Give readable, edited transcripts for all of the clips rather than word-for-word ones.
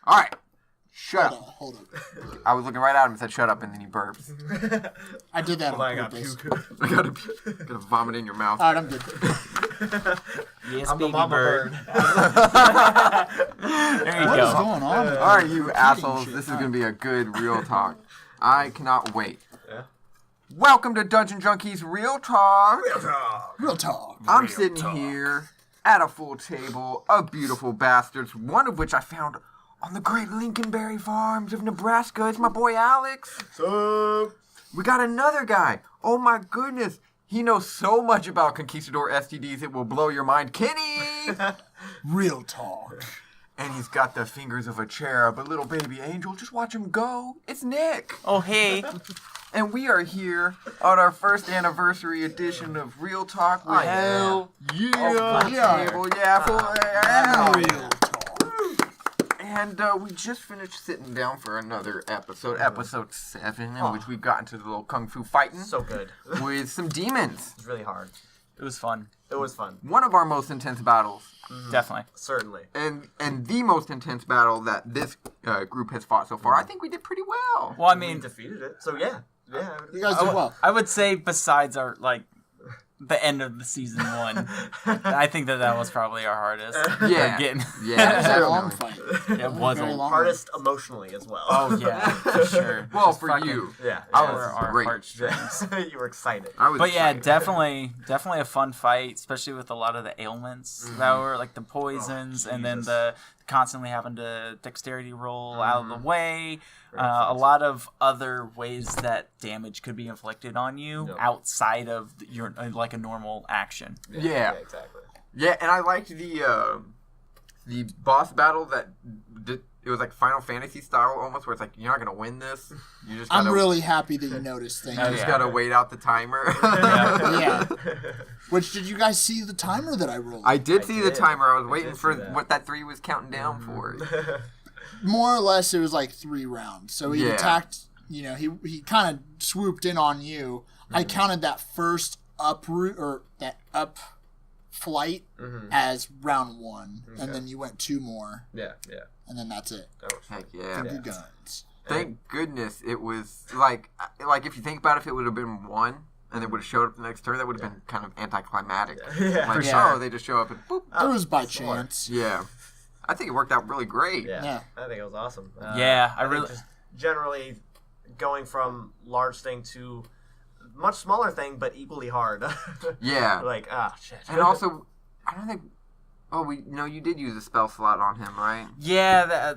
All right. Shut up. Hold up. I was looking right at him and said, shut up, and then he burps. I did that Hold on, on I got purpose. puke. I gotta vomit in your mouth. All right, I'm good. Yes, I'm the baby mama bird. bird. There you What is go. going on? All right, you assholes. shit. This is going to be a good real talk. I cannot wait. Yeah. Welcome to Dungeon Junkies Real Talk. Real talk. I'm sitting here at a full table of beautiful bastards, one of which I found on the great Lincolnberry Farms of Nebraska. It's my boy Alex. So, We got another guy. Oh my goodness. He knows so much about conquistador STDs it will blow your mind. Kenny! Real talk. And he's got the fingers of a cherub, a little baby angel. Just watch him go. It's Nick. Oh, hey. And we are here on our first anniversary edition of Real Talk with Hell. Yeah. Table. Yeah. Real talk. And we just finished sitting down for another episode, episode 7, in which we got into the little kung fu fighting so good. with some demons. It's really hard. It was fun. It was fun. One of our most intense battles. Definitely. Certainly. And the most intense battle that this group has fought so far. I think we did pretty well. Well, I We mean, defeated it. So, yeah. Yeah. You guys did well. I would say besides our, the end of the season 1, I think that was probably our hardest. Yeah. Getting, Yeah, It was a long definitely. fight. it was Very a long. Hardest emotionally as well. Oh, yeah, for sure. Well, Just for fucking you. Yeah. I yeah, was our great. heartstrings. You were excited. I was But yeah, excited. definitely a fun fight, especially with a lot of the ailments that were like the poisons, and then Jesus. the constantly having to dexterity roll out of the way. Very A intense. lot of other ways that damage could be inflicted on you Yep. outside of your like a normal action. Yeah. Exactly. Yeah, and I liked the boss battle that it was like Final Fantasy style almost, where it's like you're not gonna win this. You just gotta, I'm really happy that you noticed things. Oh, you just yeah. gotta wait out the timer. Yeah. Which, did you guys see the timer that I rolled? I did I see the did. timer. I was I waiting did for see that. what that 3 was counting down for. More or less, it was like 3 rounds. So he Yeah. attacked, he kind of swooped in on you. I counted that first up route, or that up flight, as round 1. And then you went 2 more, Yeah. and then that's it. That was Heck yeah! Two guns. Thank goodness it was like if you think about it, if it would have been 1 and they would have showed up the next turn, that would have been kind of anticlimactic. Yeah. Like, sure. oh, they just show up and boop. It was by smart. chance. Yeah, I think it worked out really great. Yeah. Yeah. I think it was awesome. Yeah, I think really- just generally going from large thing to much smaller thing, but equally hard. Yeah. Like shit. And also, I don't think. Oh, you did use a spell slot on him, right? Yeah,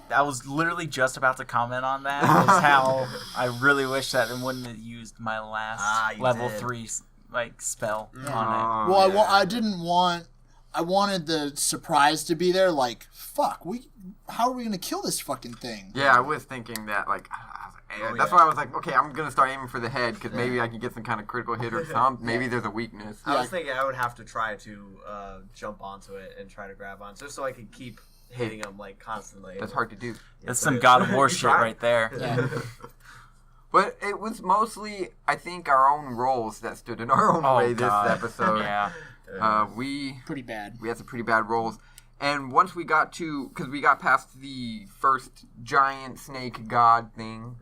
I was literally just about to comment on that. Was how I really wish that I wouldn't have used my last you level did. 3 spell on it. Oh, Well, yeah. I didn't want. I wanted the surprise to be there. Like, fuck, how are we gonna kill this fucking thing? Yeah, I was thinking that, that's why I was like, okay, I'm going to start aiming for the head, because maybe I can get some kind of critical hit or something. Maybe there's a weakness. I was thinking I would have to try to jump onto it and try to grab on, just so I could keep hitting them constantly. That's hard to do. That's some God of War You shit tried. right there. Yeah. But it was mostly, I think, our own roles that stood in our own Oh, way this God. episode. Yeah. We Pretty bad. had some pretty bad rolls. And once we got because we got past the first giant snake god thing,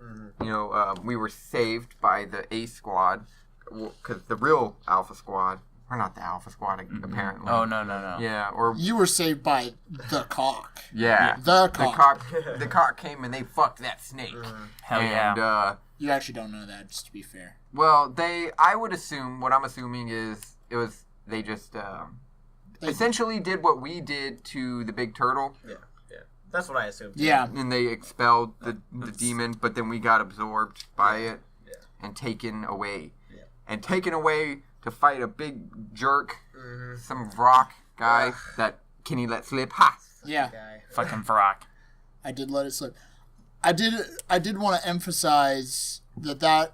we were saved by the A squad, because the real Alpha squad, we're not the Alpha squad, apparently. Oh, no. Yeah, or, You were saved by the cock. yeah. The cock. The cock came and they fucked that snake. Hell And, yeah. You actually don't know that, just to be fair. well, I would assume, what I'm assuming is, they just, essentially did what we did to the big turtle. Yeah. That's what I assumed. Yeah. And they expelled the demon, but then we got absorbed by it Yeah. and taken away. Yeah. And taken away to fight a big jerk, some rock guy that Kenny let slip. Ha! Yeah. Guy. Fucking Varrock. I did let it slip. I did want to emphasize that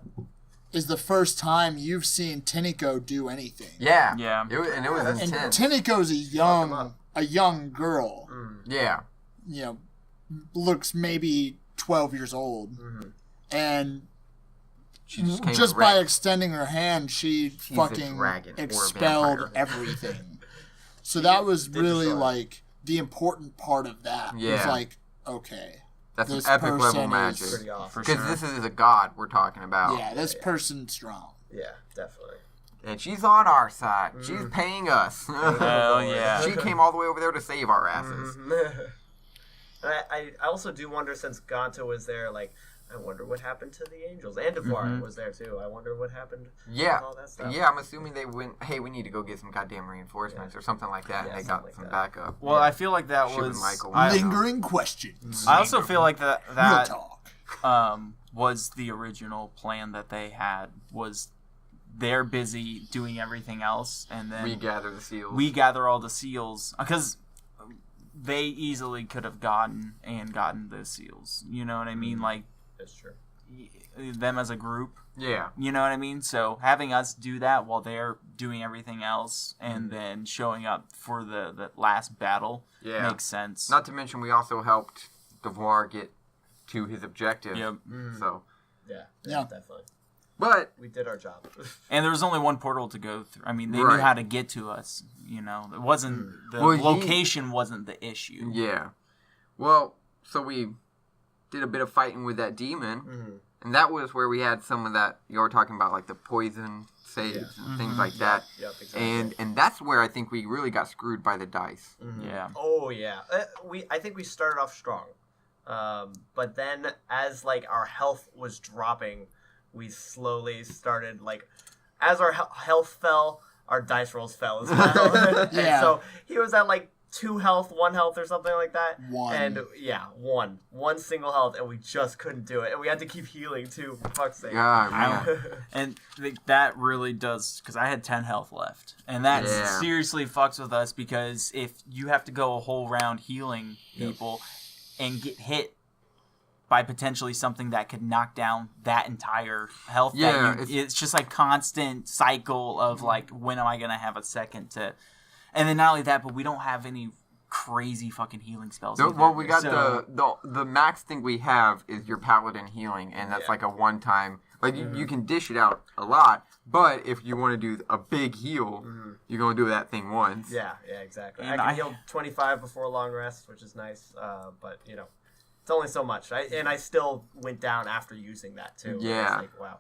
is the first time you've seen Tiniko do anything. Yeah. Yeah. It was And intense. Tiniko's up. a young girl. Yeah. Looks maybe 12 years old. And She just came just by wrecked. extending her hand, she a fucking dragon or expelled vampire. everything. So that was did really destroy. like the important part of that. Was Yeah. like okay, That's this an epic level person magic. is- Pretty awesome. For Because sure. this is a god we're talking about. yeah, this person's strong. Yeah, definitely. And she's on our side. She's paying us. Hell yeah. She came all the way over there to save our asses. And I also do wonder, since Gonta was there, like, I wonder what happened to the Angels. And Devar was there, too. I wonder what happened Yeah. with all that stuff. Yeah, I'm assuming they went, hey, we need to go get some goddamn reinforcements or something like that. Yeah, and they something got like some that. backup. Well, I feel like that Shipping was. Michael. I, Lingering questions. I also feel like that Real talk. was the original plan that they had. Was they're busy doing everything else, and then We gather the seals. we gather all the seals because they easily could have gotten those seals. You know what I mean? Like That's true. them as a group. Yeah. You know what I mean? So having us do that while they're doing everything else and then showing up for the last battle Yeah. makes sense. Not to mention, we also helped Devoir get to his objective. Yep. So, Yeah, Yeah. definitely. but We did our job. And there was only one portal to go through. I mean, they Right. knew how to get to us. You know, it wasn't the Well, location wasn't the issue. yeah. Well, so we did a bit of fighting with that demon, and that was where we had some of that. You were talking about like the poison saves and things like that. Yep, exactly. And that's where I think we really got screwed by the dice. Yeah. Oh yeah, I think we started off strong, but then as like our health was dropping, we slowly started like, as our health fell, our dice rolls fell as well. Yeah. And so he was at like 2 health, 1 health, or something like that. One. And yeah, one single health, and we just couldn't do it, and we had to keep healing too. For fuck's sake. God, man. And that really does, because I had 10 health left. And that Yeah. seriously fucks with us, because if you have to go a whole round healing people and get hit by potentially something that could knock down that entire health, Yeah, it's just like constant cycle of like, when am I going to have a second to... And then not only that, but we don't have any crazy fucking healing spells. either. Well, we got So- the max thing we have is your paladin healing, and that's Yeah. like a one time. Like you can dish it out a lot, but if you want to do a big heal, you're gonna do that thing once. Yeah, exactly. And I I- can heal 25 before a long rest, which is nice. But you know, it's only so much. And I still went down after using that too. Yeah. It's like, wow.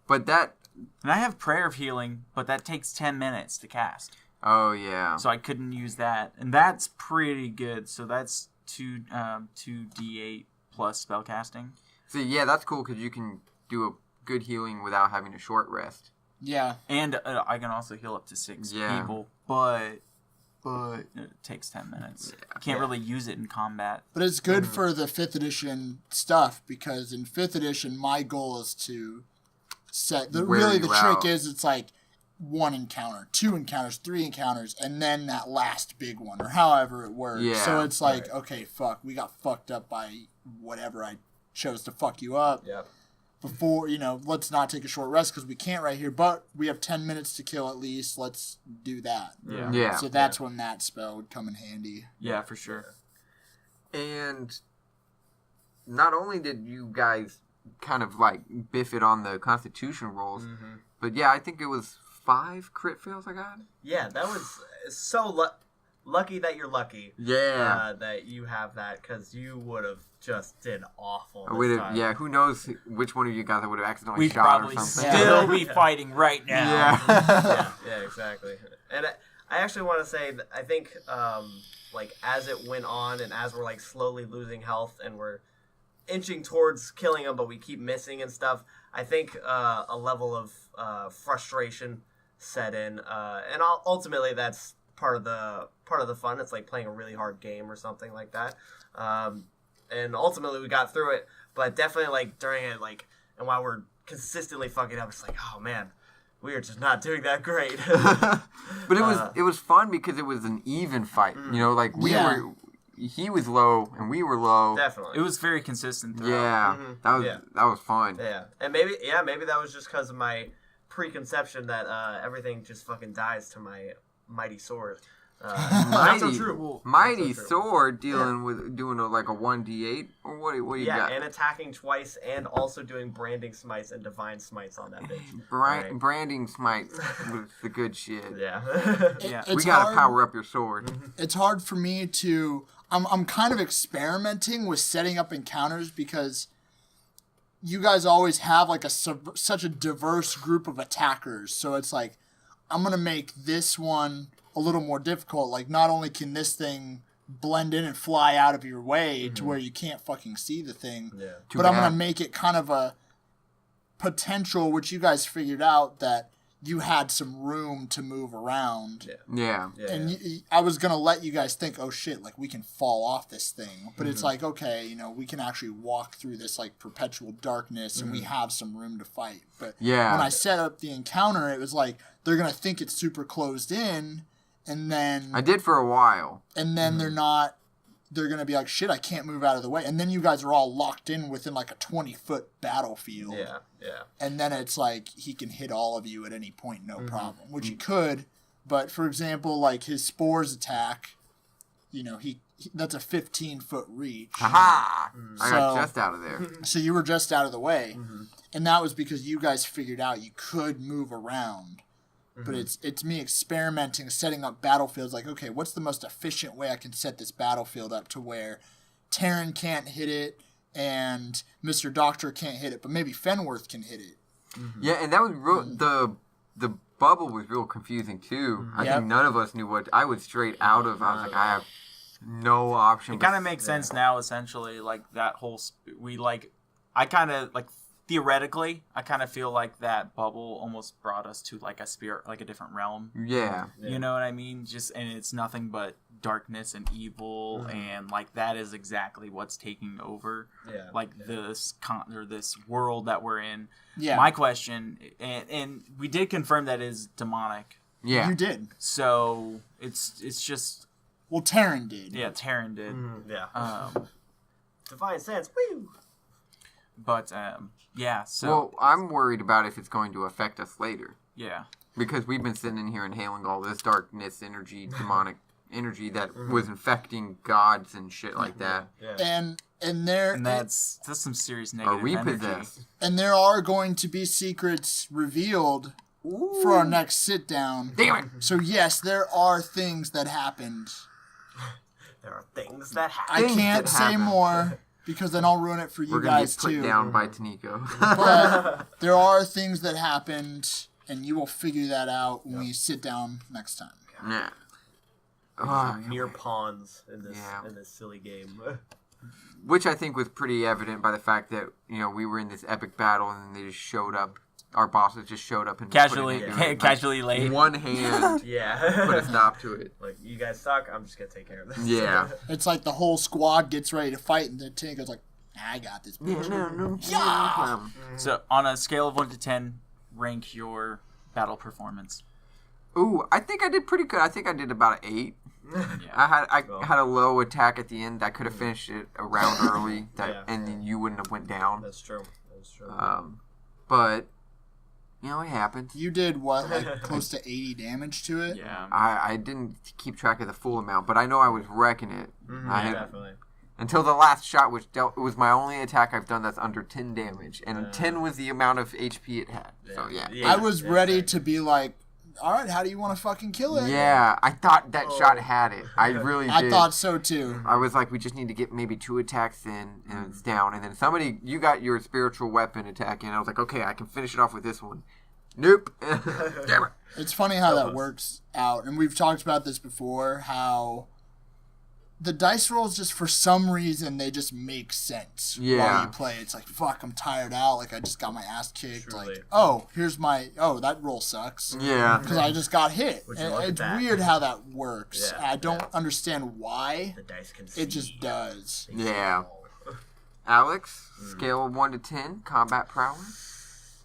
But that. And I have Prayer of Healing, but that takes 10 minutes to cast. Oh yeah. So I couldn't use that. And that's pretty good. So that's 2d8 plus spellcasting. See, yeah, that's cool because you can do a good healing without having a short rest. Yeah. And I can also heal up to 6 Yeah. people, but it takes 10 minutes. You can't really use it in combat. But it's good for the 5th edition stuff, because in 5th edition, my goal is to set... Wear Really, the you trick out. is it's like 1 encounter, 2 encounters, 3 encounters, and then that last big one, or however it works. Yeah, So it's like, right. okay, fuck, we got fucked up by whatever I chose to fuck you up. Yep. Before, let's not take a short rest because we can't right here, but we have 10 minutes to kill at least. Let's do that. Yeah. So that's when that spell would come in handy. Yeah, for sure. And not only did you guys kind of like biff it on the Constitution rolls, but yeah, I think it was 5 crit fails I got. Yeah, that was so lucky that you're lucky. Yeah. That you have that, because you would have just did awful. I would've- This time. yeah, who knows which one of you guys I would have accidentally We'd shot probably or something. still be fighting right now. Yeah. Yeah, exactly. And I actually want to say that I think, like, as it went on and as we're, like, slowly losing health and we're inching towards killing them, but we keep missing and stuff, I think a level of frustration set in. And ultimately, that's part of the fun. It's like playing a really hard game or something like that. And ultimately, we got through it. But definitely, like, during it, like, and while we're consistently fucking up, it's like, oh, man. We are just not doing that great. But it was fun because it was an even fight. Like he was low and we were low. Definitely. It was very consistent throughout. Yeah. That was fun. Yeah. And maybe that was just because of my preconception that everything just fucking dies to my mighty sword. Not so true. Mighty Not so true. sword doing like a 1d8 or what do you Yeah, got? and attacking twice and also doing branding smites and divine smites on that bitch. Right. Branding smite was the good shit. Yeah. Yeah. We It's gotta hard. power up your sword. It's hard for me to I'm kind of experimenting with setting up encounters because you guys always have like such a diverse group of attackers. So it's like, I'm going to make this one a little more difficult. Like, not only can this thing blend in and fly out of your way to where you can't fucking see the thing, but I'm going to make it kind of a potential, which you guys figured out, that you had some room to move around. Yeah. And I was going to let you guys think, oh shit, like we can fall off this thing. But it's like, okay, you know, we can actually walk through this like perpetual darkness and we have some room to fight. But when I set up the encounter, it was like, they're going to think it's super closed in. And then I did for a while. And then they're going to be like, shit, I can't move out of the way. And then you guys are all locked in within like a 20-foot battlefield. Yeah. And then it's like he can hit all of you at any point, no problem, which he could. But for example, like his spores attack, you know, he that's a 15-foot reach. Aha! I got just out of there. So you were just out of the way. And that was because you guys figured out you could move around. But it's me experimenting, setting up battlefields. Like, okay, what's the most efficient way I can set this battlefield up to where Taryn can't hit it and Mr. Doctor can't hit it, but maybe Fenworth can hit it. Yeah, and that was real. The bubble was real confusing too. I think none of us knew what I was straight out of. I was like, I have no option. It kind of makes sense now. Essentially, like that whole I kind of like. Theoretically, I kind of feel like that bubble almost brought us to like a spirit, like a different realm. Yeah. You know what I mean? And it's nothing but darkness and evil, and like that is exactly what's taking over. Yeah. Like this this world that we're in. Yeah. My question, and we did confirm that is demonic. Yeah. You did. So it's just. Well, Taryn did. Yeah, Taryn did. Divine sense. Woo! But yeah, so well, I'm worried about if it's going to affect us later. Yeah, because we've been sitting in here inhaling all this darkness energy, demonic energy that was infecting gods and shit like that. And that's some serious negative are we energy. possessed? And there are going to be secrets revealed for our next sit down. Damn it! So yes, there are things that happened. There are things that happen. I can't say more. Because then I'll ruin it for you We're gonna guys get put too. down by Taniko. But there are things that happened, and you will figure that out when we sit down next time. Yeah. Mere pawns in this silly game. Which I think was pretty evident by the fact that, you know, we were in this epic battle and they just showed up. Our bosses just showed up and casually late. One hand put a stop to it. Like, you guys suck, I'm just gonna take care of this. Yeah. It's like the whole squad gets ready to fight, and then Tank goes like, I got this bitch. Yeah. So, on a scale of 1 to 10, rank your battle performance. Ooh, I think I did pretty good. I think I did about an 8. Yeah. I had a low attack at the end. I could have finished it a round early, and then you wouldn't have went down. That's true. But you know, it happened. You did what, like close to 80 damage to it? Yeah. I didn't keep track of the full amount, but I know I was wrecking it. Definitely. Until the last shot, which it was my only attack I've done that's under 10 damage, and 10 was the amount of HP it had. So I was ready to be like, all right, how do you want to fucking kill it? Yeah, I thought that shot had it. I really did. I thought so too. I was like, we just need to get maybe 2 attacks in, and it's down. And then you got your spiritual weapon attack in. I was like, okay, I can finish it off with this one. Nope. Damn it. It's funny how that works out. And we've talked about this before, how the dice rolls just, for some reason, they just make sense while you play. It's like, fuck, I'm tired out. Like, I just got my ass kicked. Truly. Like, that roll sucks. Yeah. Because I just got hit. And it's weird how that works. Yeah, I don't understand why. The dice can see. It just does. Yeah. Alex, scale of 1 to 10, combat prowess?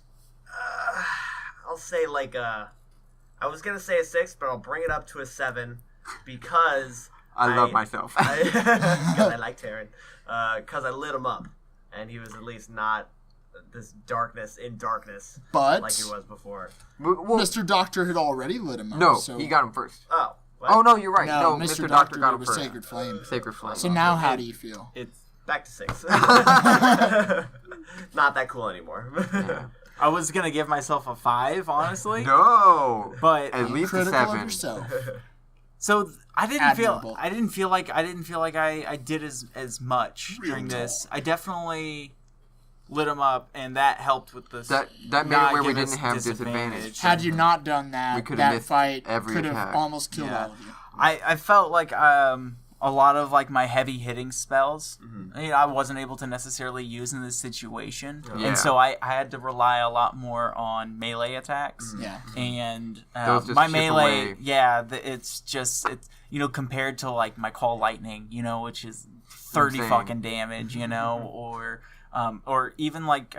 I'll say like I was going to say a 6, but I'll bring it up to a 7 because... I love myself. Because I like Taryn. Because I lit him up. And he was at least not this darkness in darkness But like he was before. Well, Mr. Doctor had already lit him up. no, so he got him first. Oh. What? Oh, no, you're right. No, No, Mr. Dr. got did him with first. Sacred Flame. Sacred Flame. So now how do you feel? It's. Back to 6. Not that cool anymore. Yeah. I was gonna give myself a 5, honestly. No. But At least a Critical of 7. yourself. So I didn't Admirable. feel like I did as much Real during this. talk. I definitely lit them up, and that helped with this. That made it not where we give us didn't have disadvantage. Had you not done We that, could've that missed fight every could have attack. almost killed Yeah. all of you. I felt like a lot of like my heavy hitting spells, I wasn't able to necessarily use in this situation, Yeah. and so I had to rely a lot more on melee attacks. Yeah. And Those just my chip melee, away. it's compared to like my call lightning, which is 30 Insane. fucking damage, or even like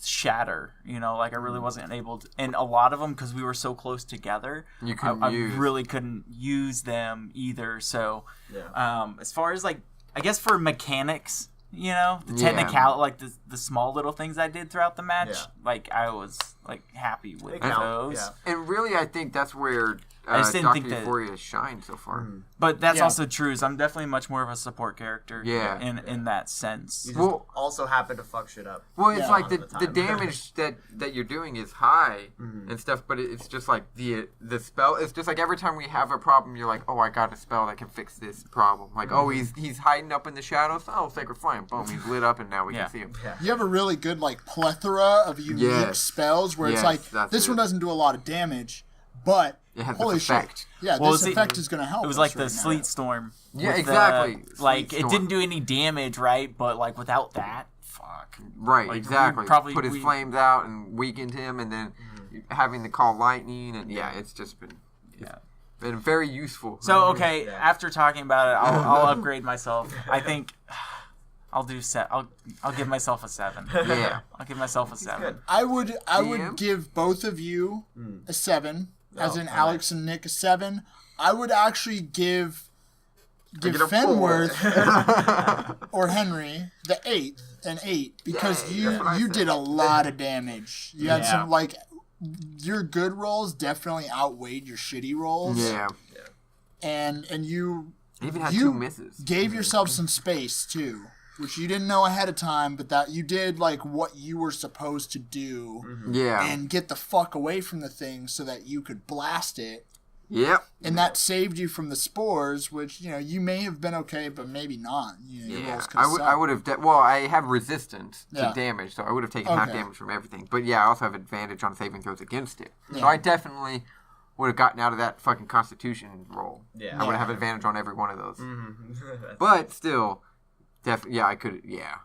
shatter, like I really wasn't able to, and a lot of them because we were so close together, You couldn't I use. really couldn't use them either. So Yeah. as far as like, I guess for mechanics, the Yeah. technical, like the small little things I did throughout the match, Yeah. like I was like happy with They count, those. yeah. And really, I think that's where I just didn't Dr. think that- Euphoria has shined so far. But that's Yeah. also true. So I'm definitely much more of a support character. Yeah. In that sense. You just Well- also happen to fuck shit up. Well, it's Yeah. like All the the time. damage that you're doing is high and stuff, but it's just like the spell. It's just like every time we have a problem, you're like, oh, I got a spell that can fix this problem. Like, oh, he's hiding up in the shadows. Oh, Sacred Flame. Boom, he's lit up, and now we Yeah. can see him. Yeah. You have a really good like plethora of unique Yes. spells where Yes, it's like that's this it. one doesn't do a lot of damage, but It has holy this effect. shit, yeah, Well, this see, effect is going to help. It was us like the right now. sleet storm. Yeah, with exactly. Like Sleet it storm. didn't do any damage, right? But like without that, fuck. Right, Like, exactly. we probably- Put his we- flames out and weakened him, and then having to call lightning, and it's just been been very useful. So okay, Yeah. after talking about it, I'll upgrade myself. I think I'll do I'll give myself a 7. Yeah. I'll give myself a 7. good. I would DM? give both of you a 7, as Oh, in all Alex and Nick a 7. I would actually give get a Fenworth or Henry the 8, an 8, because Yay, that's what I you said. did a lot of damage. You had Yeah. some like your good rolls definitely outweighed your shitty rolls, Yeah. and you He even had You 2 misses. gave yourself some space too, which you didn't know ahead of time, but that you did like what you were supposed to do Yeah. and get the fuck away from the thing so that you could blast it. Yep. And that saved you from the spores, which you may have been okay, but maybe not. Your Yeah, rolls could've I would sucked. have. Well, I have resistance to Yeah. damage, so I would have taken half Okay. damage from everything. But yeah, I also have advantage on saving throws against it. Yeah. So I definitely would have gotten out of that fucking Constitution roll. Yeah. I would have advantage on every one of those. Mhm. But still, definitely, yeah, I could. Yeah.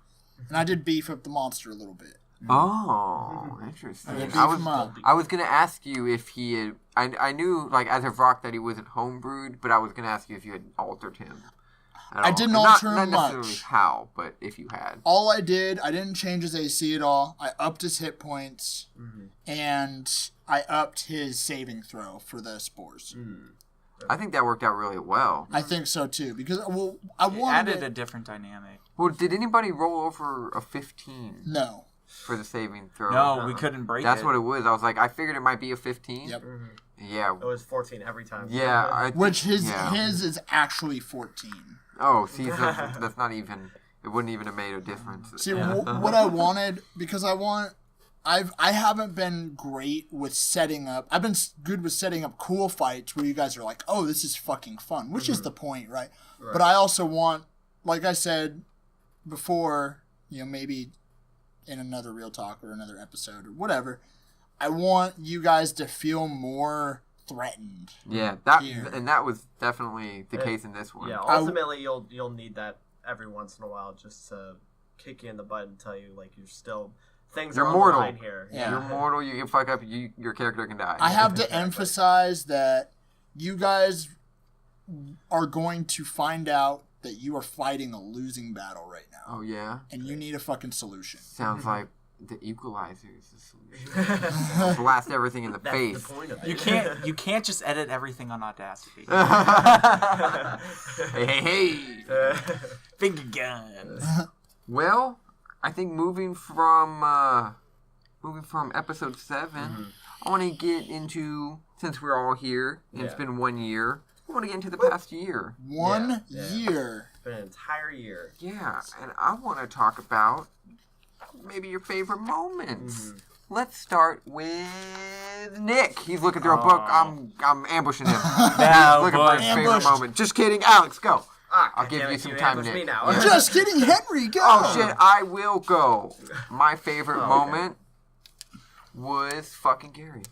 And I did beef up the monster a little bit. Oh, interesting. I did beef I was him up. I was gonna ask you if he had. I knew like as of rock that he wasn't homebrewed, but I was gonna ask you if you had altered him. at I all. didn't Not- alter not him necessarily much. how, but if you had. All I didn't change his AC at all. I upped his hit points, and I upped his saving throw for the spores. I think that worked out really well. I think so too, because I It wanted added it. a different dynamic. Well, did anybody roll over a 15 No. for the saving throw? No, we couldn't break That's it. what it was. I was like, I figured it might be a 15. Yep. Yeah. It was 14 every time. Yeah. Which his yeah. is actually 14. Oh, see, that's not even. It wouldn't even have made a difference. See, what I wanted, because I haven't been great with setting up. I've been good with setting up cool fights where you guys are like, oh, this is fucking fun, which is the point, right? But I also want, like I said before, maybe in another Real Talk or another episode or whatever, I want you guys to feel more threatened. Yeah, Here. that was definitely the case in this one. Yeah, ultimately you'll need that every once in a while just to kick you in the butt and tell you like you're still things You're are on mortal. the line here. Yeah. You're mortal. You can fuck up. Your character can die. I have to emphasize that you guys are going to find out that you are fighting a losing battle right now, Oh yeah. and you need a fucking solution. Sounds like the Equalizer is the solution. Blast everything in the That's face. the point of it. You can't just edit everything on Audacity. hey. Finger guns. Well, I think moving from episode 7, I want to get into, since we're all here and it's Yeah. been 1 year, I want to get into the past year. One Yeah. year. It's been an entire year. Yeah, and I want to talk about maybe your favorite moments. let's start with Nick. He's looking through a book. I'm ambushing him. Now, He's looking for his favorite Ambushed. moment. Just kidding, Alex, go. I'll give damn you it, some time, ambushed me Nick. now. Yeah. Just kidding, Henry. Go. Oh shit, I will go. My favorite okay. moment was fucking Gary.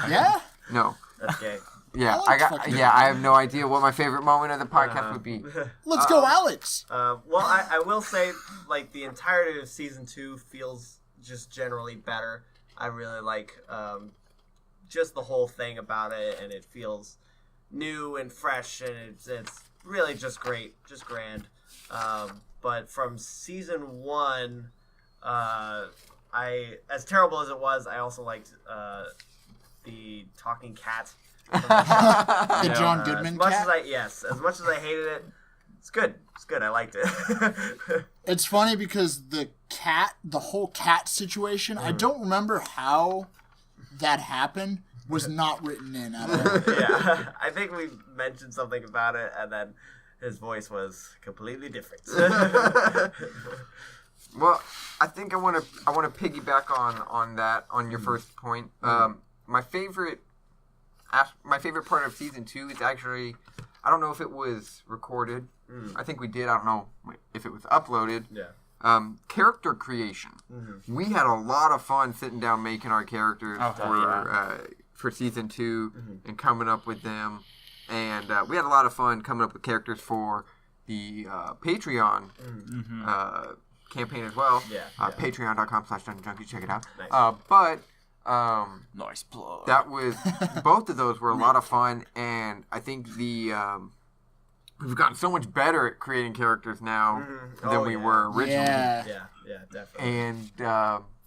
Yeah. No. That's gay. Yeah, I like fucking Gary. I have no idea what my favorite moment of the podcast would be. Let's go, Alex. Well, I will say, like, the entirety of season 2 feels just generally better. I really like just the whole thing about it, and it feels new and fresh, and it's really just great, just grand. But from season 1, as terrible as it was, I also liked the talking cat. The John Goodman As much cat. as much as I hated it, it's good. It's good. I liked it. It's funny because the whole cat situation, I don't remember how that happened, was not written in at all. Yeah, I think we mentioned something about it, and then his voice was completely different. Well, I think I want to piggyback on your first point. My favorite part of season 2 is actually, I don't know if it was recorded. I think we did. I don't know if it was uploaded. Yeah. Character creation. We had a lot of fun sitting down making our characters for season 2 and coming up with them, and we had a lot of fun coming up with characters for the Patreon campaign as well. Yeah. Patreon.com/DungeonJunkies. Check it out. Nice. Nice plug. That was both of those were a lot of fun, and I think we've gotten so much better at creating characters now than we were originally. Yeah. Yeah, definitely. And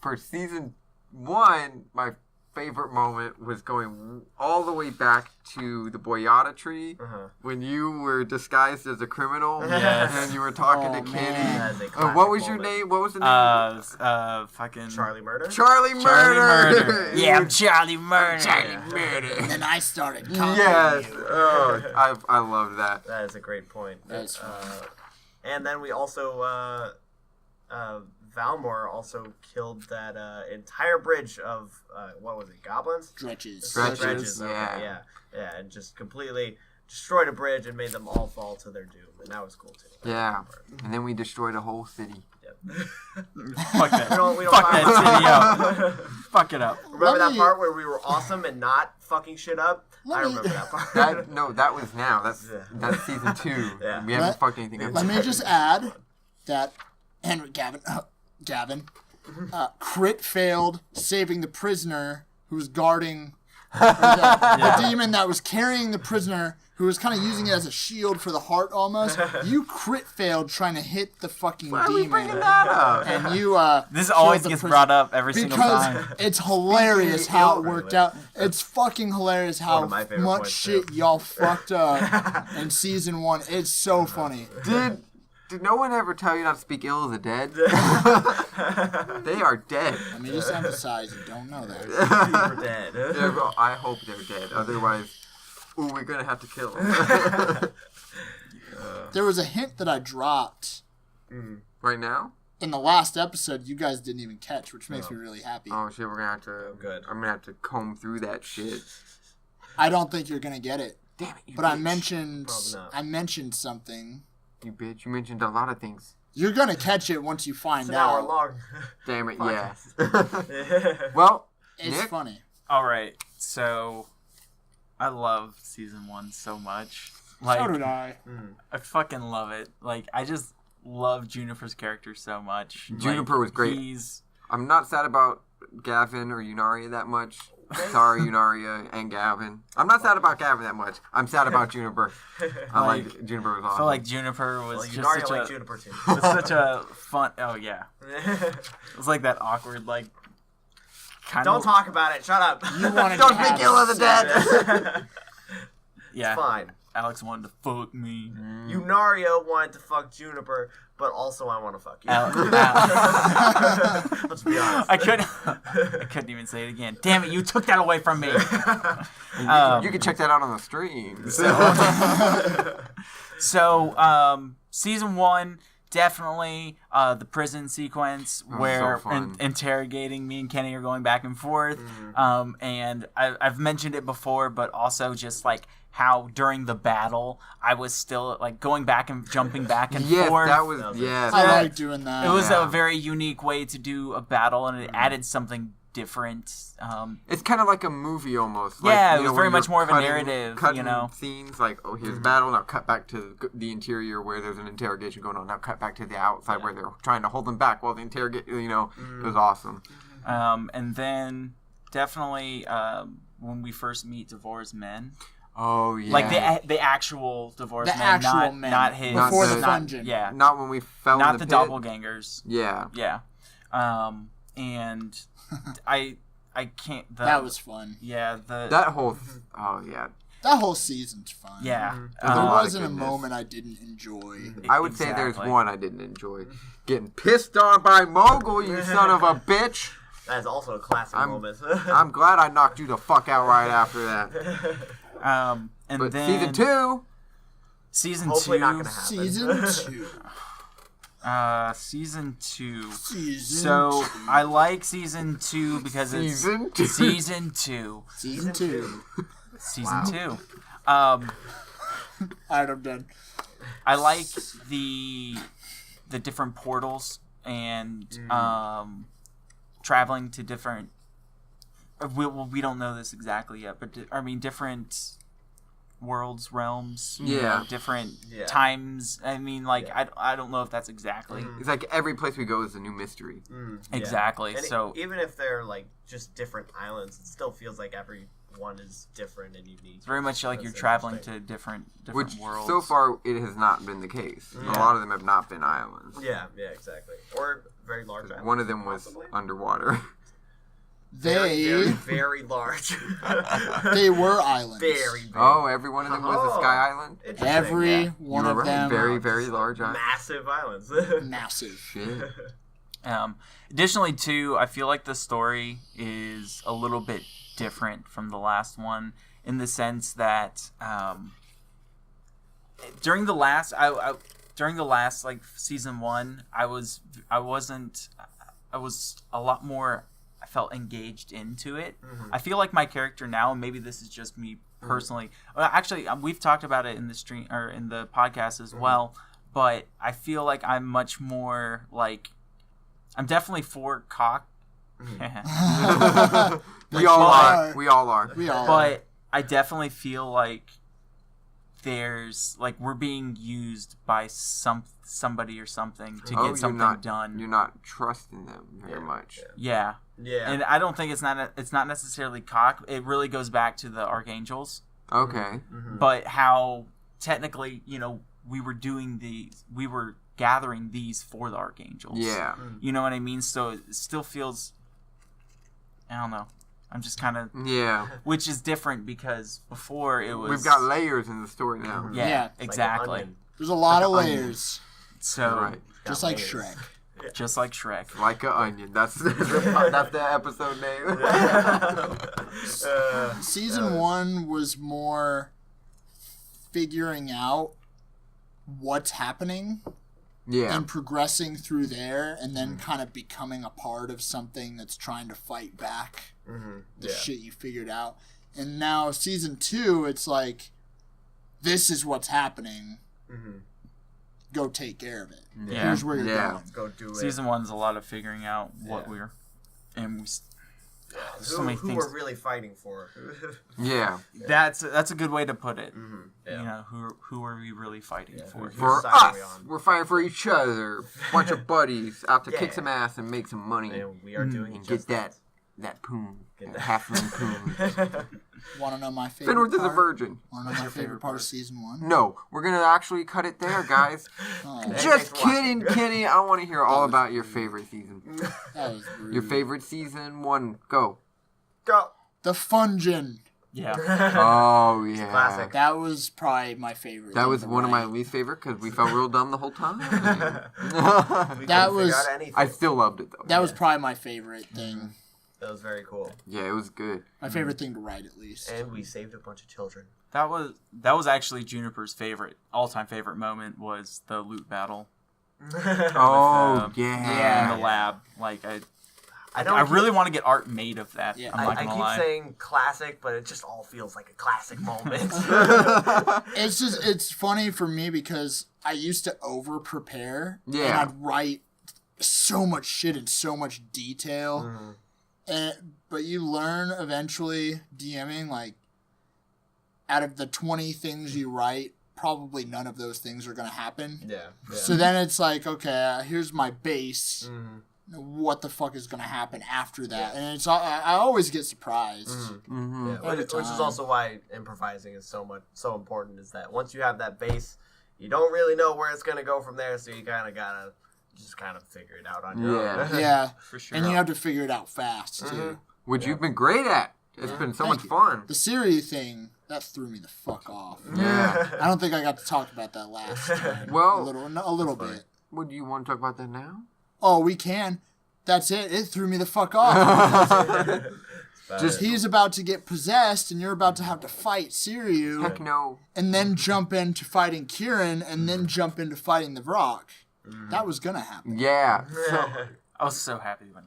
for season 1, my favorite moment was going all the way back to the Boyata tree when you were disguised as a criminal and you were talking to Kenny. That is a classic What was your moment. name? What was the name? Fucking Charlie Murder? Charlie Murder. Yeah, I'm Charlie Murder. Charlie Murder. And then I started conquering Yes. you. Oh, I love that. That is a great point. That's funny. And then we also, Valmore also killed that entire bridge of, what was it, goblins? Dretches. Dretches, Okay, yeah. yeah, and just completely destroyed a bridge and made them all fall to their doom, and that was cool too. Yeah. And then we destroyed a whole city. Yep. Fuck that. we don't Fuck talk that about city up. Fuck it up. Remember Let that me- part where we were awesome and not fucking shit up? I Let me- remember that part. That was now. That's season 2. Yeah. We haven't fucked anything up. Let me just add that Henry Gavin, crit failed saving the prisoner who was guarding the demon that was carrying the prisoner, who was kind of using it as a shield for the heart almost. You crit failed trying to hit the fucking Why are we demon. bringing that up? And you This killed always the gets prisoner. brought up every single Because time. it's hilarious how it Really? worked out. It's fucking hilarious one how of my favorite much points, shit too. y'all fucked up in season 1. It's so funny. Did no one ever tell you not to speak ill of the dead? They are dead. Let me just emphasize you don't know that. Super dead. Well, I hope they're dead. Otherwise, we're gonna have to kill them. There was a hint that I dropped Right now? in the last episode you guys didn't even catch, which makes me really happy. Oh shit, we're gonna have to. Good. I'm gonna have to comb through that shit. I don't think you're gonna get it. Damn it, you But bitch. Probably not. I mentioned something. You bitch. You mentioned a lot of things. You're gonna catch it once you find It's an hour out. long. Damn it, yeah. Podcast. Well, It's Nick? funny. All right, so I love season 1 so much. Like, So did I. I fucking love it. Like, I just love Juniper's character so much. Juniper Like, was great. He's I'm not sad about Gavin or Unaria that much. Sorry, Unaria and Gavin. I'm not sad about Gavin that much. I'm sad about Juniper. I like Juniper was I awesome. feel like Juniper was Well, you just already such like a Juniper too. was such a fun. Oh yeah, it was like that awkward like. Kind Don't of, talk about it. Shut up. You wanted Don't to have speak ill of the dead. It's Yeah, fine. Alex wanted to fuck me. Unario wanted to fuck Juniper, but also I want to fuck you. Let's be honest. I couldn't even say it again. Damn it! You took that away from me. You can check that out on the stream. So, season 1 definitely the prison sequence where so fun. interrogating me and Kenny are going back and forth. And I've mentioned it before, but also just like how during the battle I was still like going back and jumping back and Yes, forth. that was yes. I like doing that. It was Yeah. a very unique way to do a battle, and it added something different. It's kind of like a movie almost. Yeah, like, it was where very much you're more of a cutting- narrative, Cutting you know. scenes like, oh, here's battle. Now cut back to the interior where there's an interrogation going on. Now cut back to the outside where they're trying to hold them back while the interrogate. You know, it was awesome. And then definitely when we first meet Devore's men. Oh yeah. Like the actual Devore's The men, actual men. not his. Before the Fungeon. Yeah. Not when we fell Not in the the pit. doppelgangers. Yeah. Yeah. And I can't. That was fun. Yeah. That whole. Oh yeah. That whole season's fun. Yeah. There's a There lot of wasn't a goodness. moment I didn't enjoy. I would say there's Exactly. one I didn't enjoy. Getting pissed on by Mogul, you son of a bitch. That is also a classic moment. I'm glad I knocked you the fuck out right after that. And But then season 2, Season Hopefully 2. not gonna happen. Season 2. Season 2. Season So 2. I like season 2 because Season it's 2. season 2. Season 2. Season 2. Alright, I'm done. I like the different portals and traveling to different. We don't know this exactly yet, but different worlds, realms, you Yeah. know, different Yeah. times. I mean, like I don't know if that's exactly It's like every place we go is a new mystery. exactly. And So even if they're like just different islands, it still feels like every one is different and unique. it's very much like That's you're traveling interesting. to different Which, worlds. so far, it has not been the case. A Yeah. lot of them have not been islands. Yeah, exactly. Or very large islands. One of them was possibly. underwater. very, very large. They were islands. very big. Oh, every one of them was a Oh. Sky Island? Interesting, Every yeah. You one were of right. them. Very, very large island. Massive islands. Massive. Shit. Additionally, too, I feel like the story is a little bit different from the last one in the sense that during the last like season 1, I was a lot more. I felt engaged into it. I feel like my character now, and maybe this is just me personally. Actually, we've talked about it in the stream or in the podcast as well. But I feel like I'm much more like. I'm definitely for cock. We all are. are. We all are. We all. But I definitely feel like there's like we're being used by somebody or something to Oh, get something you're not, done. You're not trusting them very much. Yeah. Yeah. And I don't think it's not necessarily cock. It really goes back to the archangels, Okay. but how technically, we were gathering these for the archangels. Yeah. You know what I mean? So it still feels, I don't know. I'm just kind of, Yeah. which is different because before it was. We've got layers in the story now. Yeah, Yeah. Like an exactly. onion. There's a lot of Like an onion. layers. So Right. Just Got like layers. Shrek. just like Shrek. Like an onion. That's the episode name. Season 1 was more figuring out what's happening Yeah. and progressing through there and then kind of becoming a part of something that's trying to fight back the shit you figured out. And now season 2, it's like, this is what's happening. Go take care of it. Yeah. Here's where you're Yeah. going. Go do it. Season 1's a lot of figuring out what Yeah. we're, and we. So who many who things. we're really fighting for. Yeah. That's a good way to put it. Yeah. You know, who are we really fighting for? Whose For side are we us, on? we're fighting for each other. Bunch of buddies out to Yeah. kick some ass and make some money And we are doing and just get that poon, Get that that. half moon poon. Want to know my favorite Finward is a part? virgin. Want to know my favorite part of season 1? No, we're gonna actually cut it there, guys. Oh, Thanks Just for watching. kidding, Kenny. I want to hear all about your favorite season. that was rude. Your favorite season 1. Go. Go. The Fungeon. Yeah. Oh yeah. Classic. That was probably my favorite. That thing was to one of my write. least favorite because we felt real dumb the whole time. We That couldn't figure was- out anything. I still loved it though. That was probably my favorite thing. That was very cool. Yeah, it was good. My favorite thing to write, at least. And we saved a bunch of children. That was actually Juniper's all-time favorite moment was the loot battle. Oh, in yeah. the lab. Like I really want to get art made of that. Yeah. I'm not I gonna keep lie. saying classic, but it just all feels like a classic moment. It's funny for me because I used to over prepare. And Yeah. I'd write so much shit in so much detail. But you learn eventually DMing, like, out of the 20 things you write, probably none of those things are going to happen. Yeah. So then it's like, okay, here's my base. Mm-hmm. What the fuck is going to happen after that? And it's I always get surprised. Mm-hmm. Yeah, Every which is time. also why improvising is so important. Is that once you have that base, you don't really know where it's gonna go from there, so you kind of gotta just kind of figure it out on your Yeah. own. Yeah, For sure. and you have to figure it out fast too. Which you've been great at. It's been so Thank much you. fun. The Siri thing that threw me the fuck off. Yeah. I don't think I got to talk about that last time. Well, a little bit. Would you want to talk about that now? Oh, we can. That's it. It threw me the fuck off. Just He's about to get possessed, and you're about to have to fight Siriu, heck no. and then jump into fighting Kieran, and then jump into fighting the Vrock. That was gonna happen. Yeah. So I was so happy when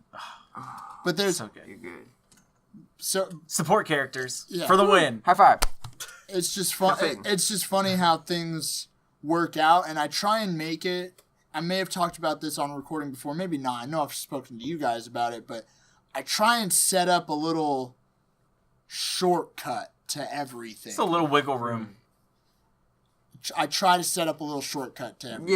But there's so you're good. good. so Support characters Yeah. for the win. High five. it's just fun. Nothing. It's just funny how things work out, and I try and make it. I may have talked about this on recording before, maybe not. I know I've spoken to you guys about it, but I try and set up a little shortcut to everything. It's a little wiggle room. I try to set up a little shortcut to everything.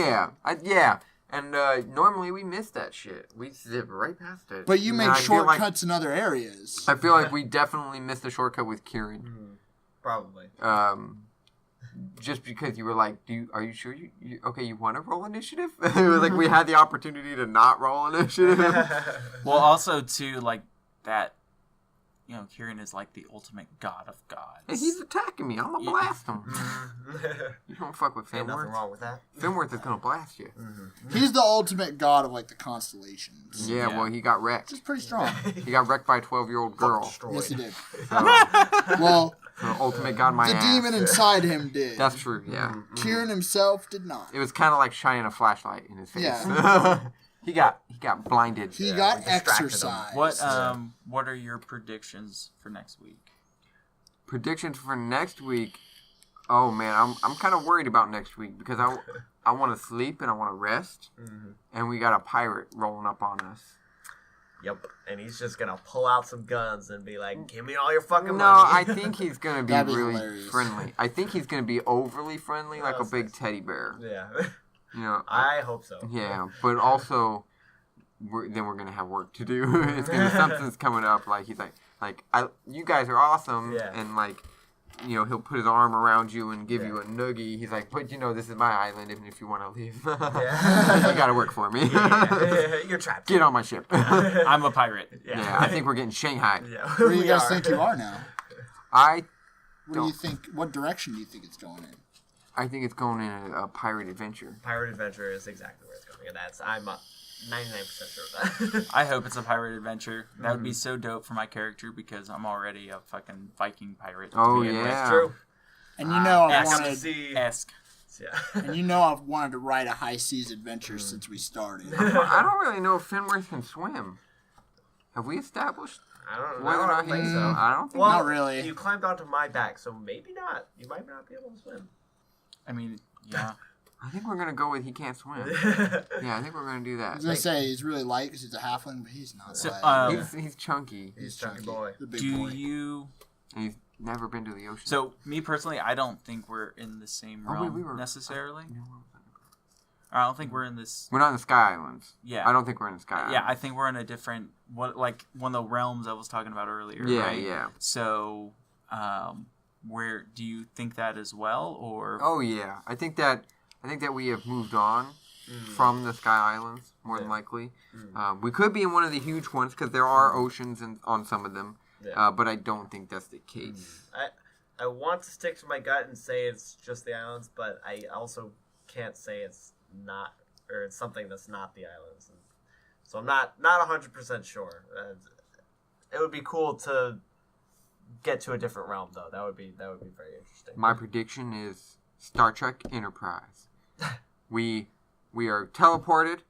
Yeah. And normally we miss that shit. We zip right past it. But you And make I feel like- shortcuts in other areas. I feel like we definitely missed the shortcut with Kieran. Probably. Just because you were like, are you sure you want to roll initiative? It was like we had the opportunity to not roll initiative. Well, also too, like that. You know, Kieran is like the ultimate god of gods. And he's attacking me. I'm gonna blast him. You don't fuck with Ain't nothing Finworth. wrong with that. Finworth is gonna blast you. He's the ultimate god of like the constellations. Yeah, Yeah. well, he got wrecked. Which is pretty strong. He got wrecked by a 12-year-old girl. Destroyed. Yes, he did. So, Well, the ultimate god my the ass. demon inside him did. That's true, yeah. Kieran himself did not. It was kind of like shining a flashlight in his face. Yeah. he got blinded. He Yeah, got we distracted him. exercised. What are your predictions for next week? Predictions for next week. Oh man, I'm kind of worried about next week because I want to sleep and I want to rest, and we got a pirate rolling up on us. Yep. And he's just gonna pull out some guns and be like, "Give me all your fucking No, money." I think he's gonna be That'd be really hilarious. friendly. I think he's gonna be overly friendly, like a That's big nice. teddy bear. Yeah. You know. I hope so. Yeah, but also, we're gonna have work to do. It's gonna be something's coming up. Like he's like you guys are awesome, Yeah. and like, you know, he'll put his arm around you and give Yeah. you a noogie. He's like, but you know, this is my island, even if you want to leave. Yeah. You gotta work for me. Yeah. You're trapped. Get on my ship. I'm a pirate. Yeah, I think we're getting shanghaied. Yeah. Where do you we guys are. think you are now? I What do you think? What direction do you think it's going in? think it's going in a pirate adventure. Pirate Adventure is exactly where it's going, and I'm 99% sure of that. I hope it's a pirate adventure. That would be so dope for my character because I'm already a fucking Viking pirate. to Oh, begin with. yeah. It's true. And you know I've Yes. Come to wanted, see. Esque. Yeah. and you know I've wanted to write a high seas adventure since we started. I don't really know if Finworth can swim. Have we established I don't know. whether or I not don't he think can? so. I don't think. Well, Not really. You climbed onto my back, so maybe not. You might not be able to swim. I mean, yeah. I think we're gonna go with he can't swim. Yeah, I think we're gonna do I that. was gonna say he's really light because he's a halfling, but he's not So, light. He's chunky. He's chunky boy. The big Do boy. you? And he's never been to the ocean. So me personally, I don't think we're in the same Oh, wait, realm we were- necessarily. No, I don't think we're in this. we're not in the Sky Islands. Yeah. I don't think we're in the Sky Yeah, I Islands. think we're in a different like one of the realms I was talking about earlier. Yeah, right? yeah. So, where do you think that as well, or Oh yeah, I think that we have moved on from the Sky Islands more than Yeah. likely. We could be in one of the huge ones because there are oceans on some of them, Yeah. but I don't think that's the case. I want to stick to my gut and say it's just the islands, but I also can't say it's not, or it's something that's not the islands. And so I'm not 100% sure. It would be cool to get to a different realm, though. That would be very interesting. My prediction is Star Trek Enterprise. We We are teleported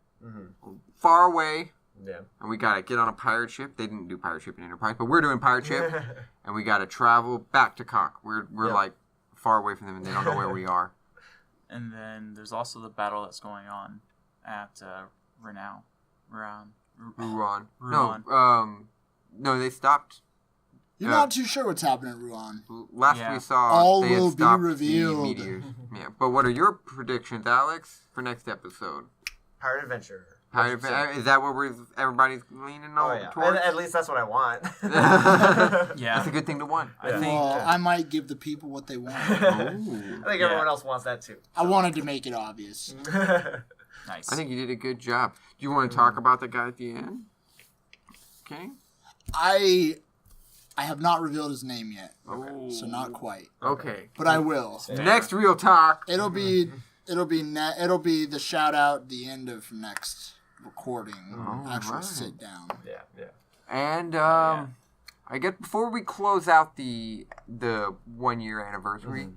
far away. Yeah. And we gotta get on a pirate ship. They didn't do pirate ship in Enterprise, but we're doing pirate ship. And we gotta travel back to Cock. We're like far away from them, and they don't know where we are. And then there's also the battle that's going on at Ruan. No, they stopped. You're not too sure what's happening at Ruan. Last we saw, all they had will be stopped revealed. the meteors. Yeah, but what are your predictions, Alex, for next episode? Pirate Adventure. Is that what everybody's leaning on towards? At least that's what I want. Yeah. That's a good thing to want. I think. Well, I might give the people what they want. I think everyone else wants that too. I wanted to make it obvious. Nice. I think you did a good job. Do you want to talk about the guy at the end? Okay. I have not revealed his name yet, Oh. so not quite. Okay. But I will. Next real talk. It'll be the shout out at the end of next recording. Actual right. sit down. Yeah. And I guess before we close out the 1 year anniversary,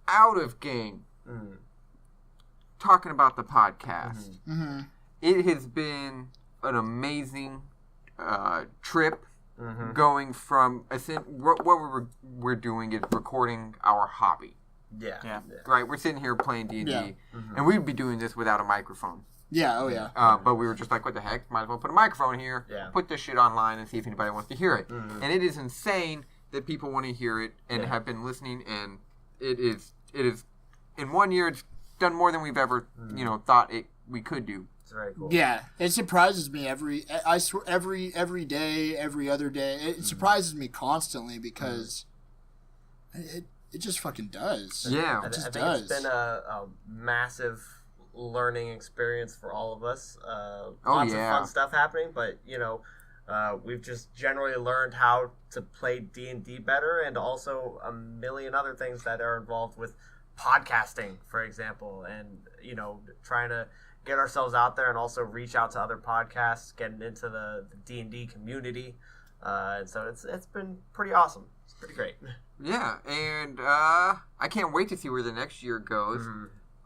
out of game, talking about the podcast, it has been an amazing trip. Going from what we're doing is recording our hobby. Yeah. Right, we're sitting here playing D&D, Yeah. and we'd be doing this without a microphone. Yeah, oh yeah. But we were just like, what the heck? Might as well put a microphone here, put this shit online, and see if anybody wants to hear it. And it is insane that people want to hear it and have been listening. And it is in 1 year, it's done more than we've ever thought we could do. It's very cool. Yeah, it surprises me every day, every other day. It surprises me constantly because it just fucking does. Yeah, It just I think it's been a massive learning experience for all of us. Lots of fun stuff happening, but we've just generally learned how to play D&D better, and also a million other things that are involved with podcasting, for example, and trying to get ourselves out there and also reach out to other podcasts, getting into the D&D community, and so it's been pretty awesome. It's pretty great. Yeah, and I can't wait to see where the next year goes.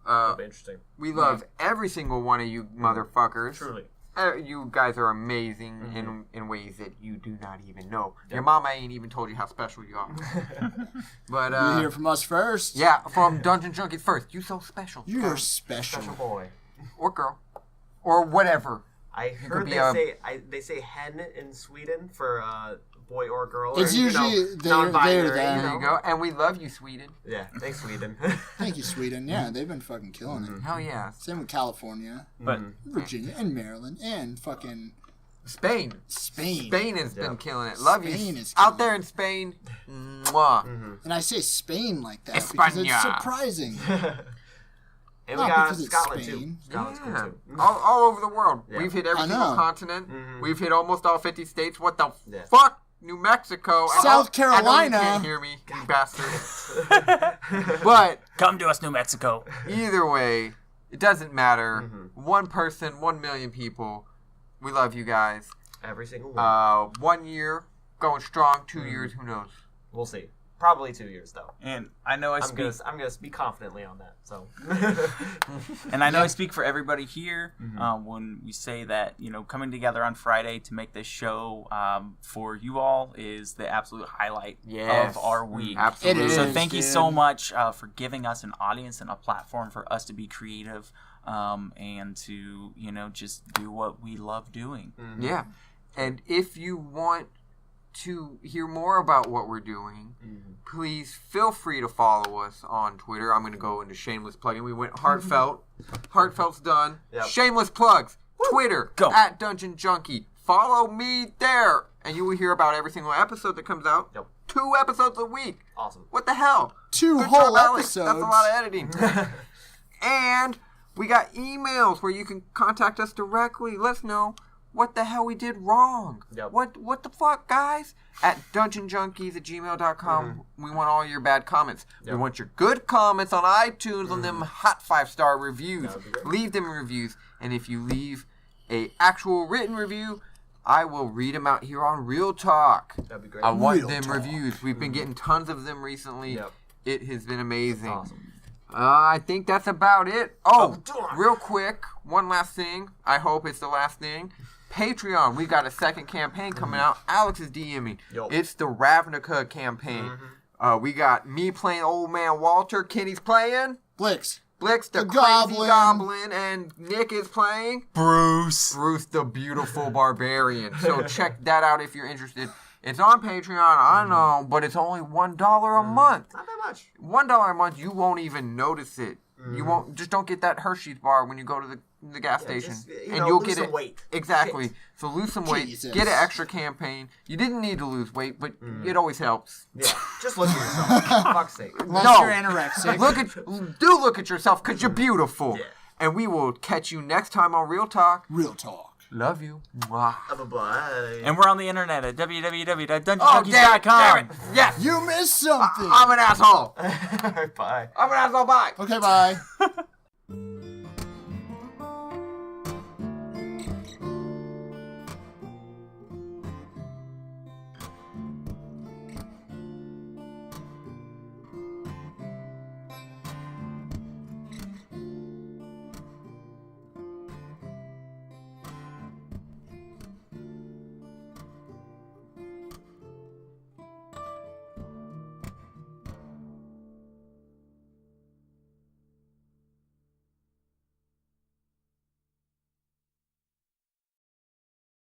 It'll be interesting. We love every single one of you motherfuckers. Truly. You guys are amazing in ways that you do not even know. Your mama ain't even told you how special you are. But You hear from us first. yeah, from Dungeon Junkies first. You so special. You're special. Special boy. Or girl. Or whatever. I heard be they say hen in Sweden for boy or girl. It's or, usually they're non-binary. there. There you go. And we love you, Sweden. Yeah, thanks Sweden. Thank you, Sweden. Yeah, they've been fucking killing it. Hell yeah. Same with California, But Virginia, and Maryland, and fucking Spain. Spain. Spain has been killing it. Love Spain you. is Out killing there in Spain. Mwah. And I say Spain like that because it's España. surprising. And we Not got because it's Scotland Spain. too. Scotland's cool Yeah. too. All over the world. Yeah. We've hit every I single know. continent. We've hit almost all 50 states. What the Yeah. fuck? New Mexico. South I know you Carolina. can't hear me, you bastards. But come to us, New Mexico. either way, it doesn't matter. One person, 1 million people. We love you guys. Every single one. 1 year, going strong. 2 years, who knows? We'll see. Probably 2 years though. And I know I I'm speak. gonna speak confidently on that. So. And I know I speak for everybody here when we say that coming together on Friday to make this show for you all is the absolute highlight Yes. of our week. Absolutely. It So is, thank you dude. so much for giving us an audience and a platform for us to be creative and to just do what we love doing. Yeah. And if you want to hear more about what we're doing, please feel free to follow us on Twitter. I'm going to go into shameless plugging. We went heartfelt. Heartfelt's done. Yep. Shameless plugs. Twitter Go. at Dungeon Junkie. Follow me there, and you will hear about every single episode that comes out. Yep. 2 episodes a week. Awesome. What the hell? 2 Good whole job, Alex. episodes. That's a lot of editing. And we got emails where you can contact us directly. Let us know what the hell we did wrong. Yep. What the fuck, guys? At dungeonjunkies@gmail.com. We want all your bad comments. We Yep. want your good comments on iTunes on them hot 5-star reviews. That would be great. Leave them reviews. And if you leave a actual written review, I will read them out here on Real Talk. That'd be great. I want Real them Talk. reviews. We've been getting tons of them recently. Yep. It has been amazing. Awesome. I think that's about it. Oh, darn. real quick, one last thing. I hope it's the last thing. Patreon, we got a second campaign coming out. Alex is DMing. Yo. It's the Ravnica campaign. We got me playing Old Man Walter. Kenny's playing Blix. Blix, the The crazy Goblin. goblin, and Nick is playing Bruce. Bruce, the beautiful barbarian. So check that out if you're interested. It's on Patreon, I know, but it's only $1 a month. Not that much. $1 a month, you won't even notice it. You won't. Just don't get that Hershey's bar when you go to the gas station, Just, and you'll lose get some it. weight. Exactly. Shit. So lose some weight. Jesus. Get an extra campaign. You didn't need to lose weight, but it always helps. Yeah, just look at yourself. For fuck's sake. Unless No. you're anorexic. Look at yourself, because you're beautiful. Yeah. And we will catch you next time on Real Talk. Real talk. Love you. Mwah. Bye-bye. And we're on the internet at Oh, damn it, www.dungeonjunkies.com. damn it. Yes. You missed something. I'm an asshole. Bye. I'm an asshole. Bye. Okay, bye.